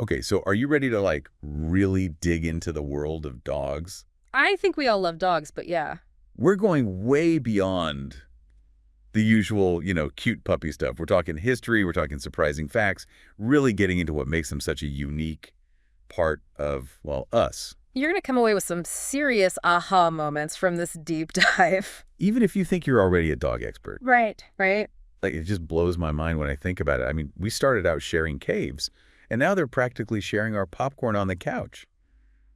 Okay, so are you ready to like really dig into the world of dogs? I think we all love dogs, but yeah. We're going way beyond the usual, cute puppy stuff. We're talking history, we're talking surprising facts, really getting into what makes them such a unique part of, well, us. You're going to come away with some serious aha moments from this deep dive. Even if you think you're already a dog expert. Right, right. Like, it just blows my mind when I think about it. I mean, we started out sharing caves, and now they're practically sharing our popcorn on the couch.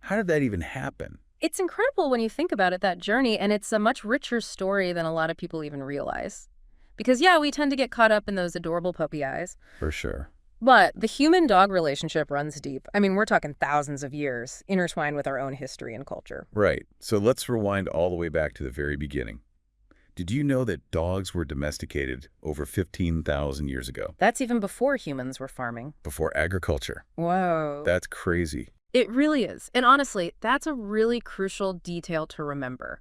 How did that even happen? It's incredible when you think about it, that journey, and it's a much richer story than a lot of people even realize. Because, yeah, we tend to get caught up in those adorable puppy eyes. For sure. But the human-dog relationship runs deep. I mean, we're talking thousands of years, intertwined with our own history and culture. Right. So let's rewind all the way back to the very beginning. Did you know that dogs were domesticated over 15,000 years ago? That's even before humans were farming. Before agriculture. Whoa. That's crazy. It really is. And honestly, that's a really crucial detail to remember.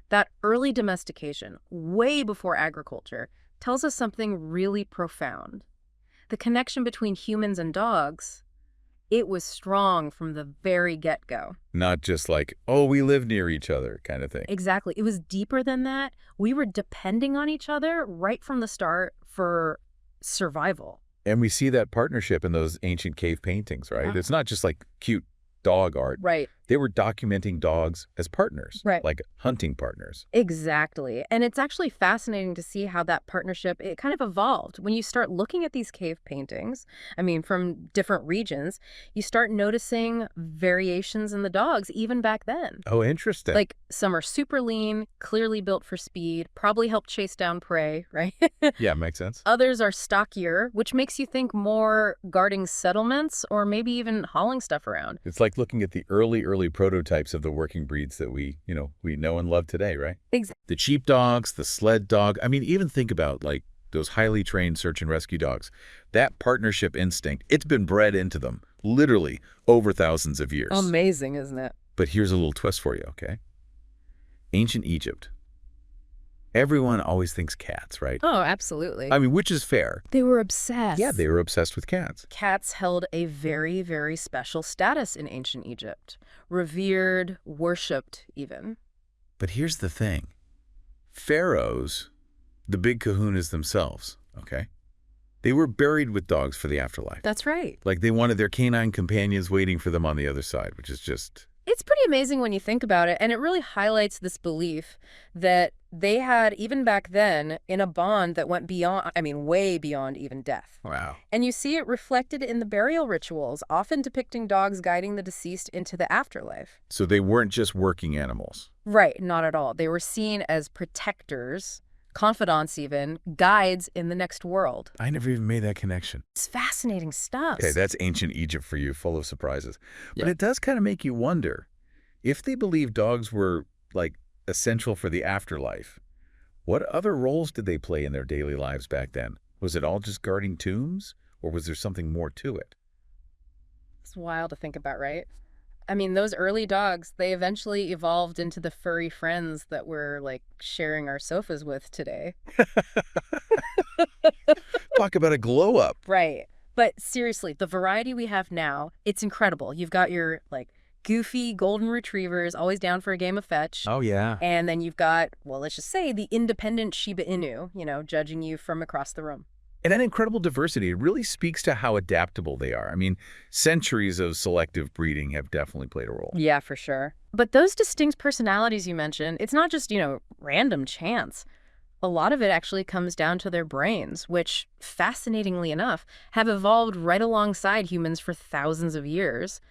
That early domestication, way before agriculture, tells us something really profound. The connection between humans and dogs, it was strong from the very get-go. Not just like, oh, we live near each other kind of thing. Exactly. It was deeper than that. We were depending on each other right from the start for survival. And we see that partnership in those ancient cave paintings, right? Yeah. It's not just like cute dog art. Right. They were documenting dogs as partners, Right. like hunting partners. Exactly. And it's actually fascinating to see how that partnership, it kind of evolved. When you start looking at these cave paintings, I mean, from different regions, you start noticing variations in the dogs even back then. Oh, interesting. Like some are super lean, clearly built for speed, probably help chase down prey, right? Yeah, makes sense. Others are stockier, which makes you think more guarding settlements or maybe even hauling stuff around. It's like looking at the early prototypes of the working breeds that we know and love today, right? Exactly. The sheepdogs, the sled dog. I mean, even think about like those highly trained search and rescue dogs. That partnership instinct, it's been bred into them, literally over thousands of years. Amazing, isn't it? But here's a little twist for you, okay? Ancient Egypt. Everyone always thinks cats, right? Oh, absolutely. I mean, which is fair. They were obsessed. Yeah, they were obsessed with cats. Cats held a very, very special status in ancient Egypt. Revered, worshipped even. But here's the thing. Pharaohs, the big kahunas themselves, okay? They were buried with dogs for the afterlife. That's right. Like they wanted their canine companions waiting for them on the other side, which is just... It's pretty amazing when you think about it, and it really highlights this belief that they had, even back then, in a bond that went beyond, I mean, way beyond even death. Wow. And you see it reflected in the burial rituals, often depicting dogs guiding the deceased into the afterlife. So they weren't just working animals. Right, not at all. They were seen as protectors, confidants even, guides in the next world. I never even made that connection. It's fascinating stuff. Okay, that's ancient Egypt for you, full of surprises. But Yeah. it does kind of make you wonder, if they believed dogs were, like, essential for the afterlife, what other roles did they play in their daily lives back then? Was it all just guarding tombs, or was there something more to it? It's wild to think about, right? I mean, those early dogs, they eventually evolved into the furry friends that we're, like, sharing our sofas with today. Talk about a glow up. Right. But seriously, the variety we have now, it's incredible. You've got your, like, goofy golden retrievers, always down for a game of fetch. Oh, yeah. And then you've got, well, let's just say the independent Shiba Inu, judging you from across the room. And that incredible diversity, it really speaks to how adaptable they are. I mean, centuries of selective breeding have definitely played a role. Yeah, for sure. But those distinct personalities you mentioned, it's not just, random chance. A lot of it actually comes down to their brains, which, fascinatingly enough, have evolved right alongside humans for thousands of years.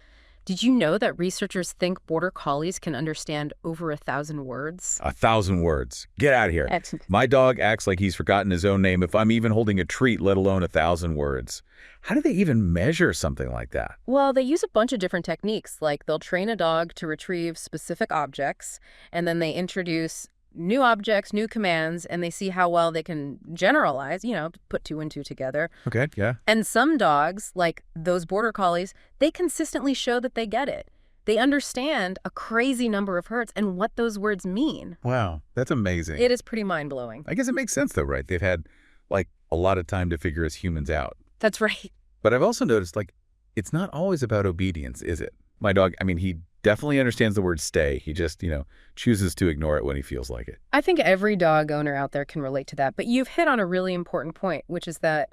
Did you know that researchers think border collies can understand over 1,000 words? 1,000 words. Get out of here. My dog acts like he's forgotten his own name if I'm even holding a treat, let alone 1,000 words. How do they even measure something like that? Well, they use a bunch of different techniques, like they'll train a dog to retrieve specific objects, and then they introduce new objects, new commands, and they see how well they can generalize, put two and two together. Okay, yeah. And some dogs, like those border collies, they consistently show that they get it. They understand a crazy number of hertz and what those words mean. Wow, that's amazing. It is pretty mind-blowing. I guess it makes sense though, right? They've had, like, a lot of time to figure us humans out. That's right. But I've also noticed, like, it's not always about obedience, is it? My dog, I mean, he definitely understands the word stay. He just, chooses to ignore it when he feels like it. I think every dog owner out there can relate to that, but you've hit on a really important point, which is that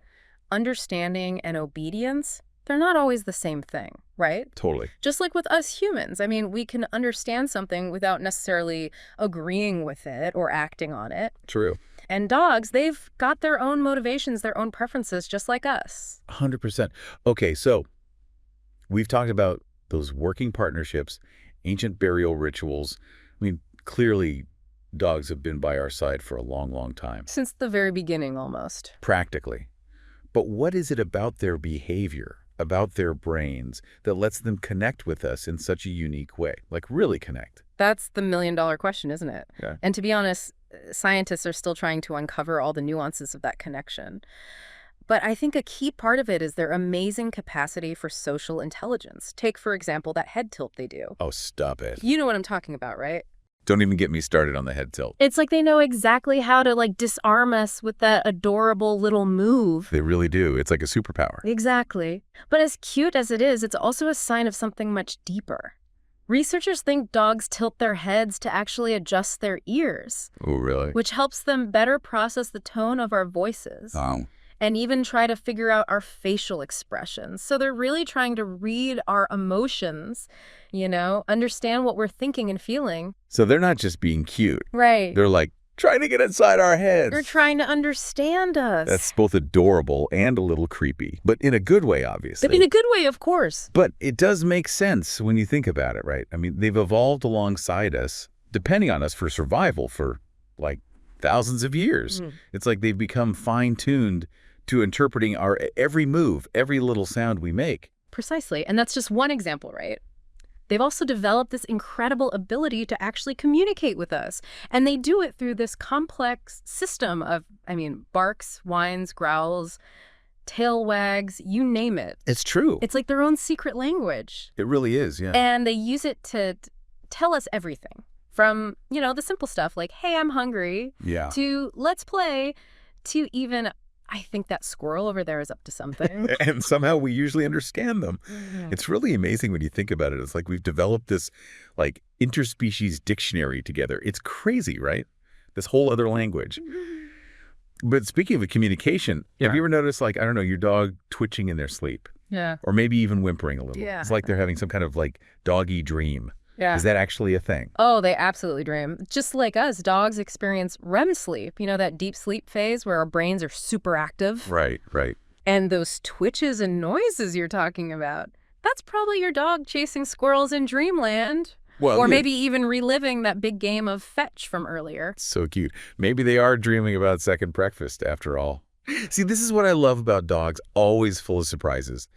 understanding and obedience, they're not always the same thing, right? Totally. Just like with us humans. I mean, we can understand something without necessarily agreeing with it or acting on it. True. And dogs, they've got their own motivations, their own preferences, just like us. 100%. Okay, so we've talked about those working partnerships, ancient burial rituals. I mean, clearly dogs have been by our side for a long, long time. Since the very beginning, almost. Practically. But what is it about their behavior, about their brains, that lets them connect with us in such a unique way? Like, really connect? That's the million-dollar question, isn't it? Yeah. And to be honest, scientists are still trying to uncover all the nuances of that connection. But I think a key part of it is their amazing capacity for social intelligence. Take, for example, that head tilt they do. Oh, stop it. You know what I'm talking about, right? Don't even get me started on the head tilt. It's like they know exactly how to, disarm us with that adorable little move. They really do. It's like a superpower. Exactly. But as cute as it is, it's also a sign of something much deeper. Researchers think dogs tilt their heads to actually adjust their ears. Oh, really? Which helps them better process the tone of our voices. Oh. And even try to figure out our facial expressions. So they're really trying to read our emotions, understand what we're thinking and feeling. So they're not just being cute. Right. They're like trying to get inside our heads. They're trying to understand us. That's both adorable and a little creepy, but in a good way, obviously. But in a good way, of course. But it does make sense when you think about it, right? I mean, they've evolved alongside us, depending on us for survival for, thousands of years. It's like they've become fine-tuned to interpreting our every move, every little sound we make. Precisely. And that's just one example, right? They've also developed this incredible ability to actually communicate with us. And they do it through this complex system of, barks, whines, growls, tail wags, you name it. It's true. It's like their own secret language. It really is, yeah. And they use it to tell us everything. From, the simple stuff like, hey, I'm hungry, yeah, to let's play, to even, I think that squirrel over there is up to something. And somehow we usually understand them. It's really amazing when you think about it. It's like we've developed this, interspecies dictionary together. It's crazy, right? This whole other language. But speaking of communication, have you ever noticed, your dog twitching in their sleep? Yeah. Or maybe even whimpering a little. Yeah. It's like they're having some kind of, doggy dream. Yeah. Is that actually a thing? Oh, they absolutely dream. Just like us, dogs experience REM sleep, that deep sleep phase where our brains are super active. Right, right. And those twitches and noises you're talking about, that's probably your dog chasing squirrels in dreamland. Well, or maybe even reliving that big game of fetch from earlier. So cute. Maybe they are dreaming about second breakfast after all. See, this is what I love about dogs, always full of surprises.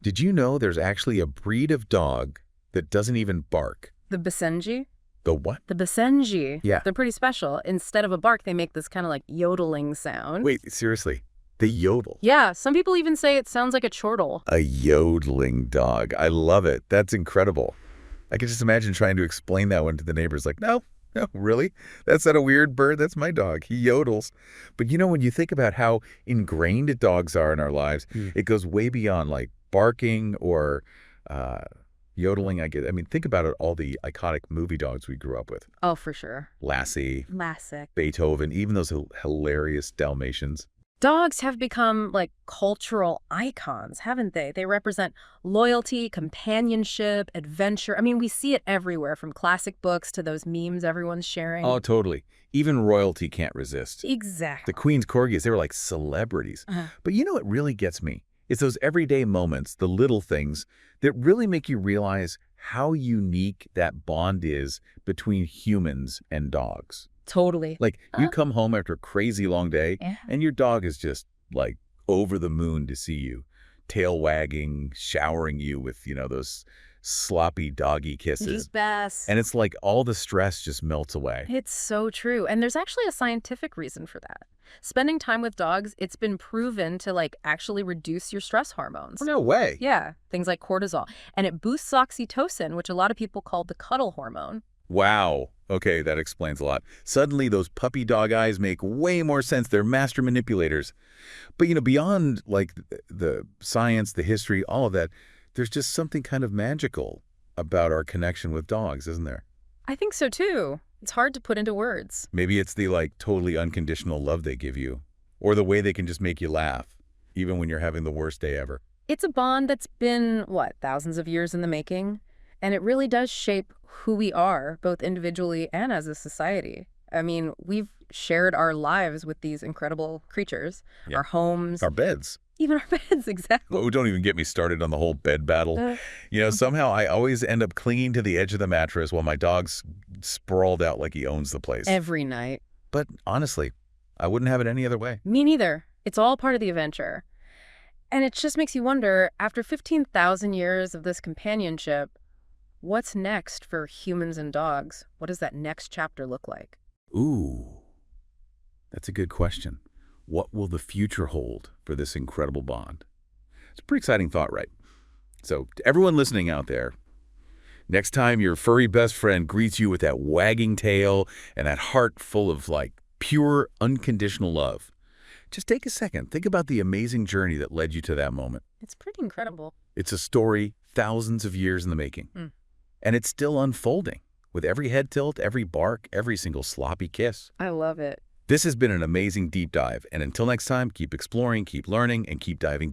Did you know there's actually a breed of dog that doesn't even bark? The Basenji? The what? The Basenji. Yeah. They're pretty special. Instead of a bark, they make this kind of yodeling sound. Wait, seriously? They yodel? Yeah, some people even say it sounds like a chortle. A yodeling dog. I love it. That's incredible. I can just imagine trying to explain that one to the neighbors. No, really? That's not a weird bird. That's my dog. He yodels. But when you think about how ingrained dogs are in our lives, it goes way beyond barking or yodeling. Think about it, all the iconic movie dogs we grew up with. Oh, for sure. Lassie, Lassic. Beethoven, even those hilarious Dalmatians. Dogs have become cultural icons, haven't they? They represent loyalty, companionship, adventure. We see it everywhere, from classic books to those memes everyone's sharing. Oh, totally. Even royalty can't resist. Exactly. The Queen's corgis, they were like celebrities. But what really gets me? It's those everyday moments, the little things, that really make you realize how unique that bond is between humans and dogs. Totally. You come home after a crazy long day, and your dog is just, over the moon to see you, tail wagging, showering you with, those sloppy doggy kisses. He's best. And it's like all the stress just melts away. It's so true. And there's actually a scientific reason for that. Spending time with dogs, it's been proven to actually reduce your stress hormones. No way. Yeah, things like cortisol. And it boosts oxytocin, which a lot of people call the cuddle hormone. Wow. Okay, that explains a lot. Suddenly, those puppy dog eyes make way more sense. They're master manipulators. But, beyond, like, the science, the history, all of that, there's just something kind of magical about our connection with dogs, isn't there? I think so too. It's hard to put into words. Maybe it's the, like, totally unconditional love they give you, or the way they can just make you laugh, even when you're having the worst day ever. It's a bond that's been, what, thousands of years in the making? And it really does shape who we are, both individually and as a society. I mean, we've shared our lives with these incredible creatures, Yeah. our homes, Our beds. even our beds, exactly. Oh, don't even get me started on the whole bed battle. Somehow I always end up clinging to the edge of the mattress while my dog's sprawled out like he owns the place. Every night. But honestly, I wouldn't have it any other way. Me neither. It's all part of the adventure. And it just makes you wonder, after 15,000 years of this companionship, what's next for humans and dogs? What does that next chapter look like? Ooh, that's a good question. What will the future hold for this incredible bond? It's a pretty exciting thought, right? So, to everyone listening out there, next time your furry best friend greets you with that wagging tail and that heart full of, like, pure, unconditional love, just take a second. Think about the amazing journey that led you to that moment. It's pretty incredible. It's a story thousands of years in the making. And it's still unfolding, with every head tilt, every bark, every single sloppy kiss. I love it. This has been an amazing deep dive, and until next time, keep exploring, keep learning, and keep diving